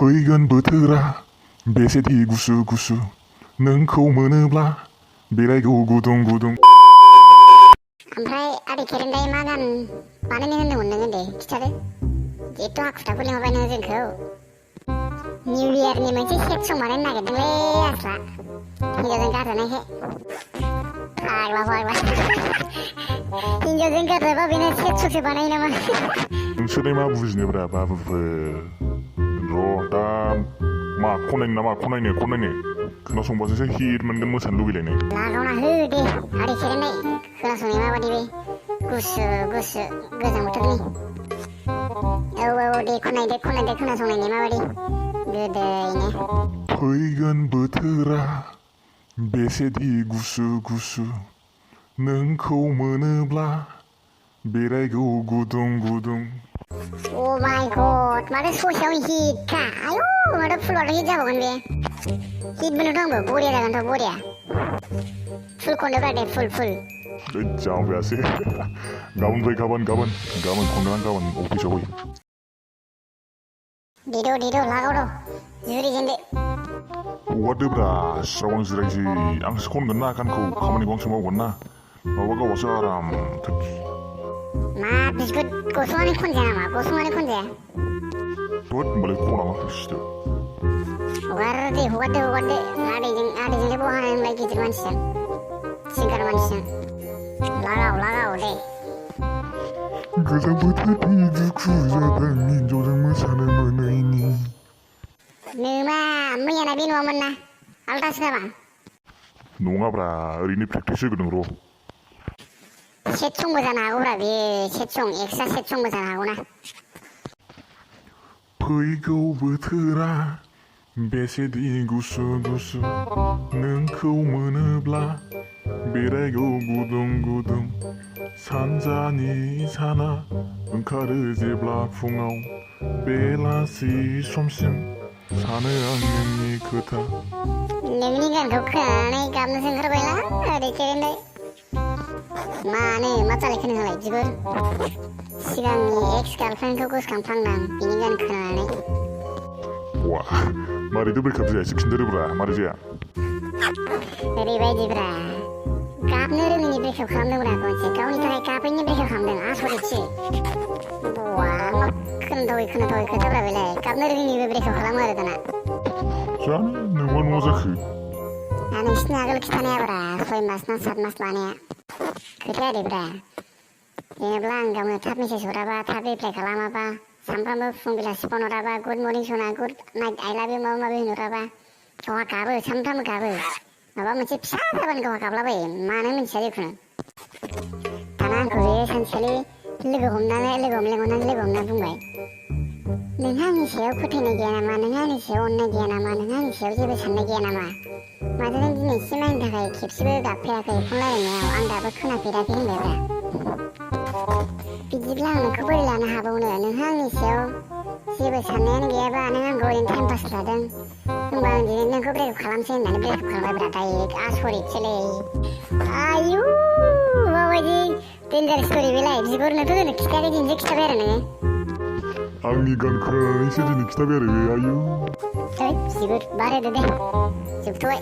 फैगोन बोथोरा बेसेदि गुसु गुसु नोंखौ मोनोब्ला बेरायगौ गुदुं गुदुं। ओमफ्राय आदै खेरेन्दाय मा गान बानायनो होन्दोंमोन नोङो दे खिथादो। जेथ' हाखुथाखौ लिंहरबाय नोङो जोंखौ निउ इयारनि मोनसे सेट सं बानायनो नागिरदोंलै आस्रा हिन्जावजों गारजानायखाय। फाग्ला फाग्ला हिन्जावजों गारजाबा बेनो सेट संसो बानायो नामा? नोंसोरलाय मा बुजिनोब्रा बाबुफोर। र' दा मा खनायनो नामा खनायनो खोनासंबासो हिट मोनगोन मोसानो लुगैलायनाय। लागावना हो दे आदै खेरेन्दाय खोनासंनाय माबादि बे गुसु गुसु गोजां बोथोरनि। औ दे खनायदो खोनासंनायनि माबादि गोदैनो। फैगोन बोथोरा बेसेदि गुसु गुसु नोंखौ मोनोब्ला बेरायगौ गुदुं गुदुं। अ माय गड माथो ससेयावनो हिटखा। आयौ माथो फुलबाथ' हिट जाबावगोन बे। हिट मोनोथ' आंबो बरिया जागोनथ' बरिया। फुल खनदोब्रा दे फुल। जाबायासै गाबोन फै गाबोन खनगोन आं गाबोन अफिसाव फै। देद' लागाव द' जुरिजेनदो। हगारदोब्रा स्राव आं जिरायसै आंसो खनगोन ना गानखौ खामानिखौ आंसो मावगोन ना माबा गावबासो आराम थोद। मा बिगुर गसंनानै खनजाया नामा होमबालाय खनामा सिदो। हगारदो आदैजोंलाय बहा हानो होनलाय गिदिर मानसिजों सिंगार मानसिजों। लागाव दे। गोजां बोथोरनि दुखु जादों हिन्जावजों मोसानो मोनैनि। नोमा मैयाना बे नङामोन ना आलदासो नामा? नङाब्रा ओरैनो प्रेक्टिस होग्रोदों र'। सेट संबो जानो हागौब्रा बे एक्सट्रा सेट संबो जानो हागौना। फैगौ बोथोरा बेसेदि गुसु गुसु नोंखौ मोनोब्ला बेरायगौ गुदुं गुदुं। सानजानि साना ओंखारो जेब्ला फुङाव बेलासि समसिम सानो आं नोंनि खोथा। नोंनि गानखौ खोनानानै गाबनोसो ओंखारबायला आदै खेरेन्दाय। मानो मा जालायखो नोंहालाय बिगुर? सिगांनि एक्स गार्लफ्रेन्डखौ गोसोखांफ्लांदां बिनि गान खोनानानै। वा मारैथो ब्रेकआप जाया एसे खिन्थादोब्रा मारै जाया? ओरैबायदिब्रा गाबनो रोङैनि ब्रेकआप खालामदोंब्रा खनसे गावनि थाखाय गाबैनि ब्रेकआप खालामदों आसरितसो। मा खोनाथावै खोथाब्रा बेलाय गाबनो रोङैनिबो ब्रेकआप खालामो आरो दाना। जानो नोंबा न'आ जाखो? नोंसिनि आगोल खिथानायाब्रा 6 मास ना 7 मास लानाया खोथाया ओरैब्रा जेनेब्ला आं गावनो थाब मेसेज हराबा थाब रिप्लाय खालामाबा सानफ्रामबो फुं बेलासि फन हराबा गुड मर्निं सना गुड नाइट आइ लाभ इउ माबा माबि होनहराबा गावहा गाबो सानफ्रामबो गाबो। माबा मोनसे फिसा जाबानो गावहा गाबलाबायो मानो मिथिया जिखुनु। दाना आंखौ बे सानसेखालि लोगो हमना बुंबाय नोंहा आंनि सायाव फोथायनाय गैया नामा? नोंहा आंनि सायाव अननाय गैया नामा? नोंहा आंनि सायाव जेबो साननाय गैया नामा? माथो नों दिनैसिम आंनि थाखाय खेबसेबो गाबफेराखै फन रायलायनायाव आं दाबो खोनाफेराखै होनबायब्रा। बिदिब्ला आं नोंखौ बोरै लानो हाबावनो? नोंहा आंनि सायाव जेबो साननायानो गैयाबा नों आंखौ ओरैनो टाइम पास लादों होनबा आं दिनै नोंखौ ब्रेकआप खालामसै होननानै ब्रेकआप खालामबायब्रा डाइरेक्ट आसरितसोलै। आयु माबायदि डेन्जार स्ट'रि बेलाय बिगुरनोथ' जोंनो खिथायाखै दिनैसो खिथाबाय आरो नोङो। आंनि गान खोनानानैसो दिनै खिथाबाय आरो बे आयु। बिगुर बारायदो दे जोबथ'बाय।